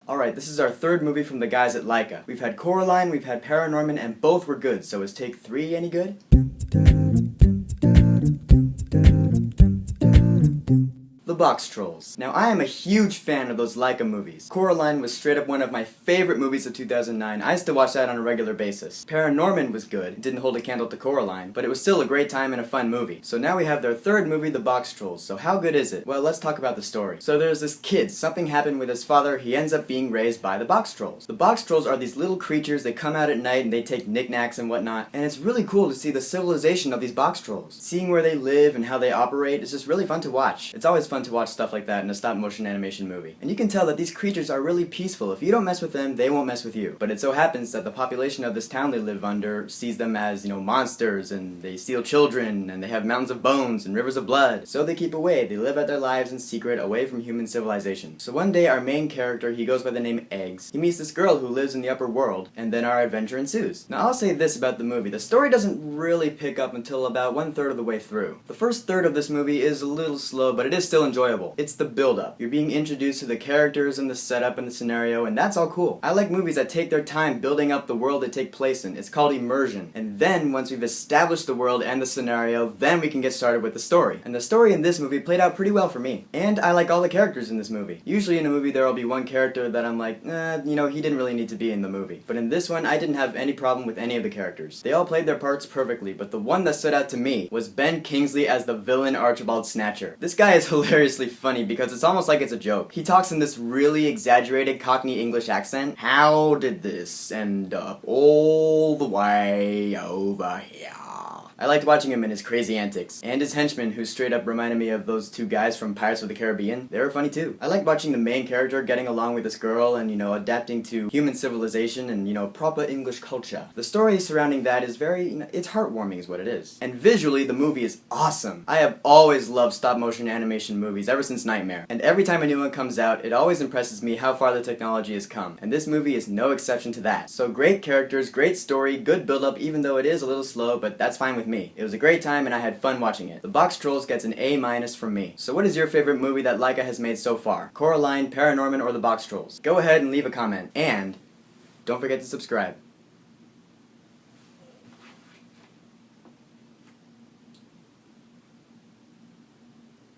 Alright, this is our third movie from the guys at Laika. We've had Coraline, we've had Paranorman, and both were good, so is take 3 any good? The Boxtrolls. Now, I am a huge fan of those Laika movies. Coraline was straight up one of my favorite movies of 2009. I used to watch that on a regular basis. Paranorman was good. It didn't hold a candle to Coraline, but it was still a great time and a fun movie. So now we have their third movie, The Boxtrolls. So how good is it? Well, let's talk about the story. So there's this kid. Something happened with his father. He ends up being raised by the Boxtrolls. The Boxtrolls are these little creatures. They come out at night and they take knickknacks and whatnot. And it's really cool to see the civilization of these Boxtrolls. Seeing where they live and how they operate is just really fun to watch. It's always fun to watch stuff like that in a stop-motion animation movie. And you can tell that these creatures are really peaceful. If you don't mess with them, they won't mess with you. But it so happens that the population of this town they live under sees them as, monsters, and they steal children, and they have mountains of bones and rivers of blood. So they keep away. They live out their lives in secret, away from human civilization. So one day, our main character, he goes by the name Eggs. He meets this girl who lives in the upper world, and then our adventure ensues. Now, I'll say this about the movie. The story doesn't really pick up until about 1/3 of the way through. The first third of this movie is a little slow, but it is still enjoyable. It's the build-up. You're being introduced to the characters and the setup and the scenario, and that's all cool. I like movies that take their time building up the world they take place in. It's called immersion. And then, once we've established the world and the scenario, then we can get started with the story. And the story in this movie played out pretty well for me. And I like all the characters in this movie. Usually in a movie there will be one character that I'm like, he didn't really need to be in the movie. But in this one, I didn't have any problem with any of the characters. They all played their parts perfectly, but the one that stood out to me was Ben Kingsley as the villain Archibald Snatcher. This guy is hilariously funny because it's almost like it's a joke. He talks in this really exaggerated Cockney English accent. How did this end up all the way over here? I liked watching him in his crazy antics. And his henchmen, who straight up reminded me of those two guys from Pirates of the Caribbean, they were funny too. I liked watching the main character getting along with this girl and, adapting to human civilization and, proper English culture. The story surrounding that is very, it's heartwarming is what it is. And visually, the movie is awesome. I have always loved stop-motion animation movies ever since Nightmare. And every time a new one comes out, it always impresses me how far the technology has come. And this movie is no exception to that. So great characters, great story, good build-up, even though it is a little slow, but that's fine with me. It was a great time and I had fun watching it. The Boxtrolls gets an A- from me. So what is your favorite movie that Laika has made so far? Coraline, Paranorman, or The Boxtrolls? Go ahead and leave a comment. And don't forget to subscribe.